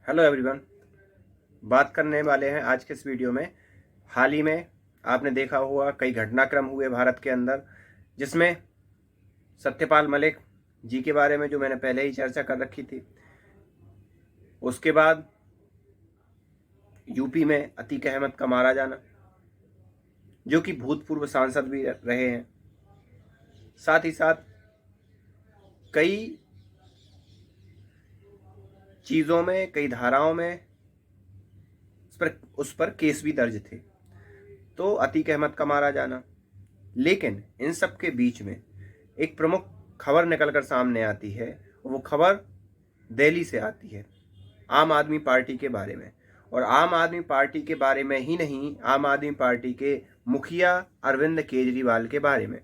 Hello everyone. बात करने वाले हैं आज के इस वीडियो में। हाल ही में आपने देखा होगा कई घटनाक्रम हुए भारत के अंदर, जिसमें सत्यपाल मलिक जी के बारे में जो मैंने पहले ही चर्चा कर रखी थी। उसके बाद यूपी में अतीक अहमद का मारा जाना, जो कि भूतपूर्व सांसद भी रहे हैं। साथ ही साथ कई चीज़ों में, कई धाराओं में उस पर केस भी दर्ज थे। तो अतीक अहमद का मारा जाना, लेकिन इन सब के बीच में एक प्रमुख खबर निकलकर सामने आती है। वो खबर दिल्ली से आती है, आम आदमी पार्टी के बारे में। और आम आदमी पार्टी के बारे में ही नहीं, आम आदमी पार्टी के मुखिया अरविंद केजरीवाल के बारे में।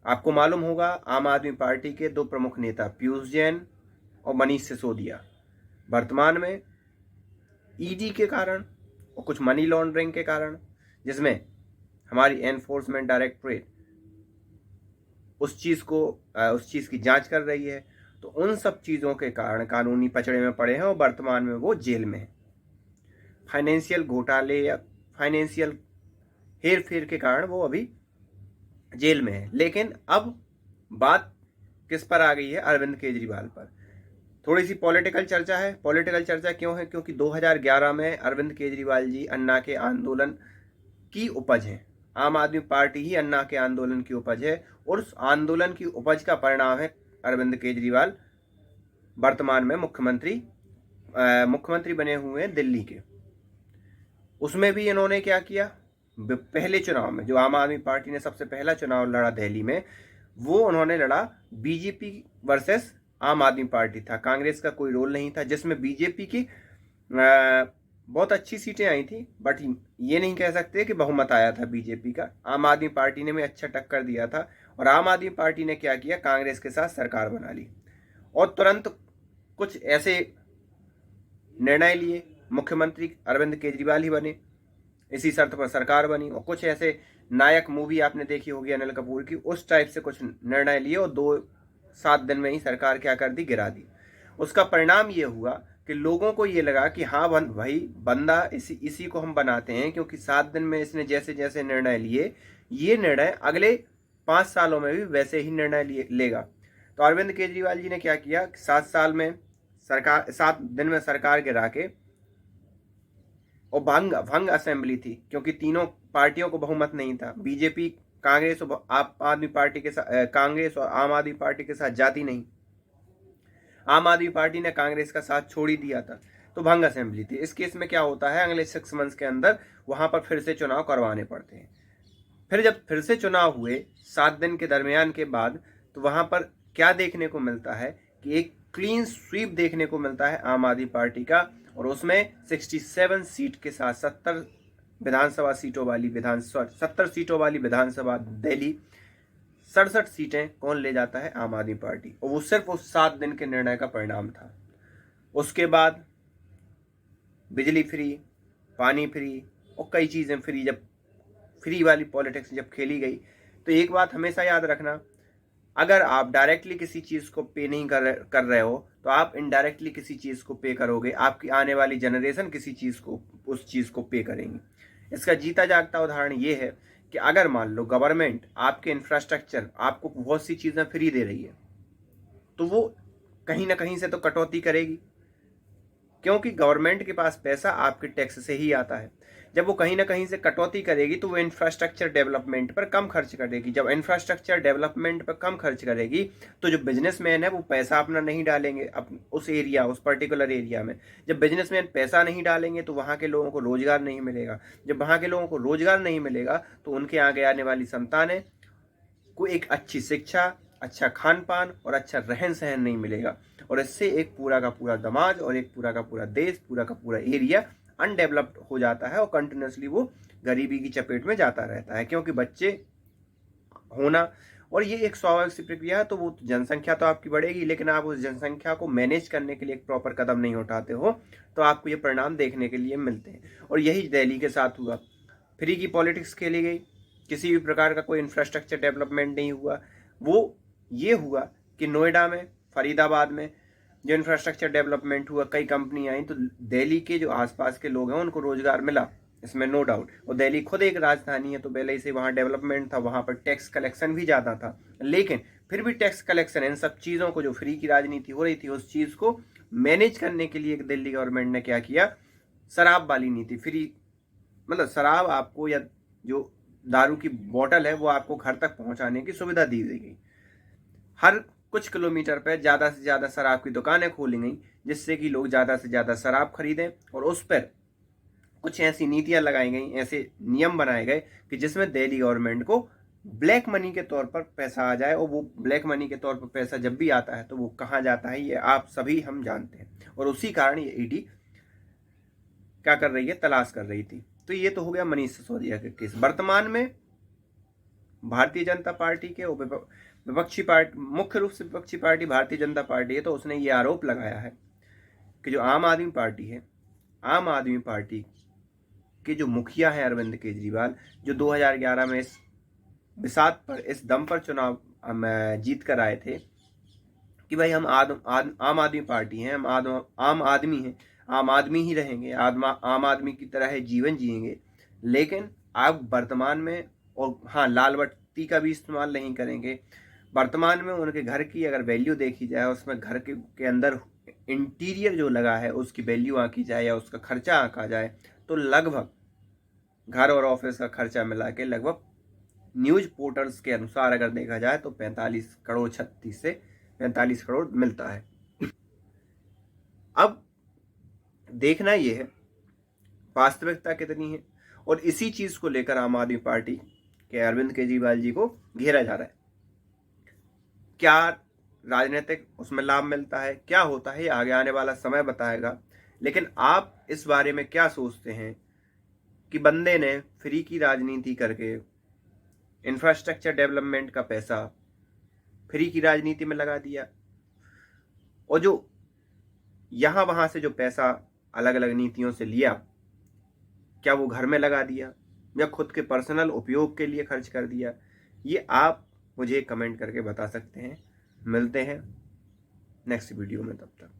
आपको मालूम होगा, आम आदमी पार्टी के दो प्रमुख नेता पीयूष जैन और मनीष सिसोदिया वर्तमान में ईडी के कारण और कुछ मनी लॉन्ड्रिंग के कारण, जिसमें हमारी एनफोर्समेंट डायरेक्टरेट उस चीज़ की जांच कर रही है। तो उन सब चीज़ों के कारण कानूनी पचड़े में पड़े हैं और वर्तमान में वो जेल में है। फाइनेंशियल घोटाले या फाइनेंशियल हेर फेर के कारण वो अभी जेल में है। लेकिन अब बात किस पर आ गई है? अरविंद केजरीवाल पर। थोड़ी सी पॉलिटिकल चर्चा है। पॉलिटिकल चर्चा क्यों है? क्योंकि 2011 में अरविंद केजरीवाल जी अन्ना के आंदोलन की उपज है। आम आदमी पार्टी ही अन्ना के आंदोलन की उपज है, और उस आंदोलन की उपज का परिणाम है अरविंद केजरीवाल वर्तमान में मुख्यमंत्री बने हुए हैं दिल्ली के। उसमें भी इन्होंने क्या किया? पहले चुनाव में जो आम आदमी पार्टी ने सबसे पहला चुनाव लड़ा दिल्ली में, वो उन्होंने लड़ा बीजेपी वर्सेस आम आदमी पार्टी था। कांग्रेस का कोई रोल नहीं था, जिसमें बीजेपी की बहुत अच्छी सीटें आई थी, बट ये नहीं कह सकते कि बहुमत आया था बीजेपी का। आम आदमी पार्टी ने भी अच्छा टक्कर दिया था। और आम आदमी पार्टी ने क्या किया? कांग्रेस के साथ सरकार बना ली और तुरंत कुछ ऐसे निर्णय लिए। मुख्यमंत्री अरविंद केजरीवाल ही बने, इसी शर्त पर सरकार बनी। और कुछ ऐसे नायक मूवी आपने देखी होगी अनिल कपूर की, उस टाइप से कुछ निर्णय लिए और 2-7 दिन में ही सरकार क्या कर दी? गिरा दी। उसका परिणाम ये हुआ कि लोगों को ये लगा कि हाँ भाई, बंदा इसी को हम बनाते हैं, क्योंकि 7 दिन में इसने जैसे जैसे निर्णय लिए, ये निर्णय अगले 5 सालों में भी वैसे ही निर्णय लेगा। तो अरविंद केजरीवाल जी ने क्या किया? 7 दिन में सरकार गिरा के, और भंग असेंबली थी, क्योंकि तीनों पार्टियों को बहुमत नहीं था। बीजेपी कांग्रेस और कांग्रेस और आम आदमी पार्टी के साथ जाती नहीं। आम आदमी पार्टी ने कांग्रेस का साथ छोड़ ही दिया था, तो भंग असेंबली थी। इस केस में क्या होता है? अगले 6 मंथ्स के अंदर वहां पर फिर से चुनाव करवाने पड़ते हैं। फिर जब फिर से चुनाव हुए 7 दिन के दरमियान के बाद, तो वहां पर क्या देखने को मिलता है कि एक क्लीन स्वीप देखने को मिलता है आम आदमी पार्टी का। और उसमें 67 सीट के साथ 70 सीटों वाली विधानसभा दिल्ली, 67 सीटें कौन ले जाता है? आम आदमी पार्टी। और वो सिर्फ उस 7 दिन के निर्णय का परिणाम था। उसके बाद बिजली फ्री, पानी फ्री और कई चीज़ें फ्री, जब फ्री वाली पॉलिटिक्स जब खेली गई, तो एक बात हमेशा याद रखना, अगर आप डायरेक्टली किसी चीज़ को पे नहीं कर रहे हो, तो आप इनडायरेक्टली किसी चीज़ को पे करोगे। आपकी आने वाली जनरेशन उस चीज़ को पे करेंगी। इसका जीता जागता उदाहरण ये है कि अगर मान लो गवर्नमेंट आपके इंफ्रास्ट्रक्चर, आपको बहुत सी चीज़ें फ्री दे रही है, तो वो कहीं ना कहीं से तो कटौती करेगी, क्योंकि गवर्नमेंट के पास पैसा आपके टैक्स से ही आता है। जब वो कहीं ना कहीं से कटौती करेगी, तो वो इंफ्रास्ट्रक्चर डेवलपमेंट पर कम खर्च करेगी। जब इंफ्रास्ट्रक्चर डेवलपमेंट पर कम खर्च करेगी, तो जो बिजनेसमैन है वो पैसा अपना नहीं डालेंगे उस पर्टिकुलर एरिया में। जब बिजनेसमैन पैसा नहीं डालेंगे, तो वहाँ के लोगों को रोजगार नहीं मिलेगा। जब वहाँ के लोगों को रोजगार नहीं मिलेगा, तो उनके आगे आने वाली संतानें को एक अच्छी शिक्षा, अच्छा खान पान और अच्छा रहन सहन नहीं मिलेगा। और इससे एक पूरा का पूरा समाज और एक पूरा का पूरा देश, पूरा का पूरा एरिया अनडेवलप्ड हो जाता है और कंटिन्यूसली वो गरीबी की चपेट में जाता रहता है। क्योंकि बच्चे होना, और ये एक स्वाभाविक सी प्रक्रिया है, तो वो जनसंख्या तो आपकी बढ़ेगी, लेकिन आप उस जनसंख्या को मैनेज करने के लिए एक प्रॉपर कदम नहीं उठाते हो, तो आपको ये परिणाम देखने के लिए मिलते हैं। और यही दिल्ली के साथ हुआ। फ्री की पॉलिटिक्स खेली गई, किसी भी प्रकार का कोई इंफ्रास्ट्रक्चर डेवलपमेंट नहीं हुआ। वो ये हुआ कि नोएडा में, फरीदाबाद में जो इंफ्रास्ट्रक्चर डेवलपमेंट हुआ, कई कंपनी आई, तो दिल्ली के जो आसपास के लोग हैं उनको रोजगार मिला, इसमें नो डाउट। और दिल्ली खुद एक राजधानी है, तो पहले से वहाँ डेवलपमेंट था, वहाँ पर टैक्स कलेक्शन भी ज़्यादा था। लेकिन फिर भी टैक्स कलेक्शन, इन सब चीज़ों को, जो फ्री की राजनीति हो रही थी, उस चीज़ को मैनेज करने के लिए दिल्ली गवर्नमेंट ने क्या किया, शराब वाली नीति, फ्री मतलब शराब आपको, या जो दारू की बोतल है वो आपको घर तक पहुंचाने की सुविधा दी गई। हर कुछ किलोमीटर पर ज़्यादा से ज़्यादा शराब की दुकानें खोली गई, जिससे कि लोग ज़्यादा से ज़्यादा शराब खरीदें। और उस पर कुछ ऐसी नीतियां लगाई गई, ऐसे नियम बनाए गए कि जिसमें दिल्ली गवर्नमेंट को ब्लैक मनी के तौर पर पैसा आ जाए। और वो ब्लैक मनी के तौर पर पैसा जब भी आता है तो वो कहाँ जाता है, ये आप सभी हम जानते हैं। और उसी कारण ये ईडी क्या कर रही है, तलाश कर रही थी। तो ये तो हो गया मनीष सिसोदिया के केस। वर्तमान में भारतीय जनता पार्टी के विपक्षी पार्टी, मुख्य रूप से विपक्षी पार्टी भारतीय जनता पार्टी है, तो उसने ये आरोप लगाया है कि जो आम आदमी पार्टी है, आम आदमी पार्टी के जो मुखिया हैं अरविंद केजरीवाल, जो 2011 में इस बिसात पर, इस दम पर चुनाव जीत कर आए थे कि भाई हम आम आदमी पार्टी हैं, हम आम आदमी हैं, आम आदमी ही रहेंगे, आम आदमी की तरह है जीवन जिएंगे। लेकिन आप वर्तमान में, और हाँ, लाल बत्ती का भी इस्तेमाल नहीं करेंगे। वर्तमान में उनके घर की अगर वैल्यू देखी जाए, उसमें घर के अंदर इंटीरियर जो लगा है उसकी वैल्यू आंकी जाए या उसका खर्चा आंका जाए, तो लगभग घर और ऑफिस का खर्चा मिला के लगभग न्यूज पोर्टल्स के अनुसार अगर देखा जाए तो 45 करोड़ 36 से 45 करोड़ मिलता है। अब देखना यह है वास्तविकता कितनी है, और इसी चीज को लेकर आम आदमी पार्टी के अरविंद केजरीवाल जी को घेरा जा रहा है। क्या राजनीतिक उसमें लाभ मिलता है, क्या होता है, आगे आने वाला समय बताएगा। लेकिन आप इस बारे में क्या सोचते हैं कि बंदे ने फ्री की राजनीति करके इंफ्रास्ट्रक्चर डेवलपमेंट का पैसा फ्री की राजनीति में लगा दिया, और जो यहां वहां से जो पैसा अलग अलग नीतियों से लिया, क्या वो घर में लगा दिया या खुद के पर्सनल उपयोग के लिए खर्च कर दिया? ये आप मुझे कमेंट करके बता सकते हैं। मिलते हैं नेक्स्ट वीडियो में, तब तक।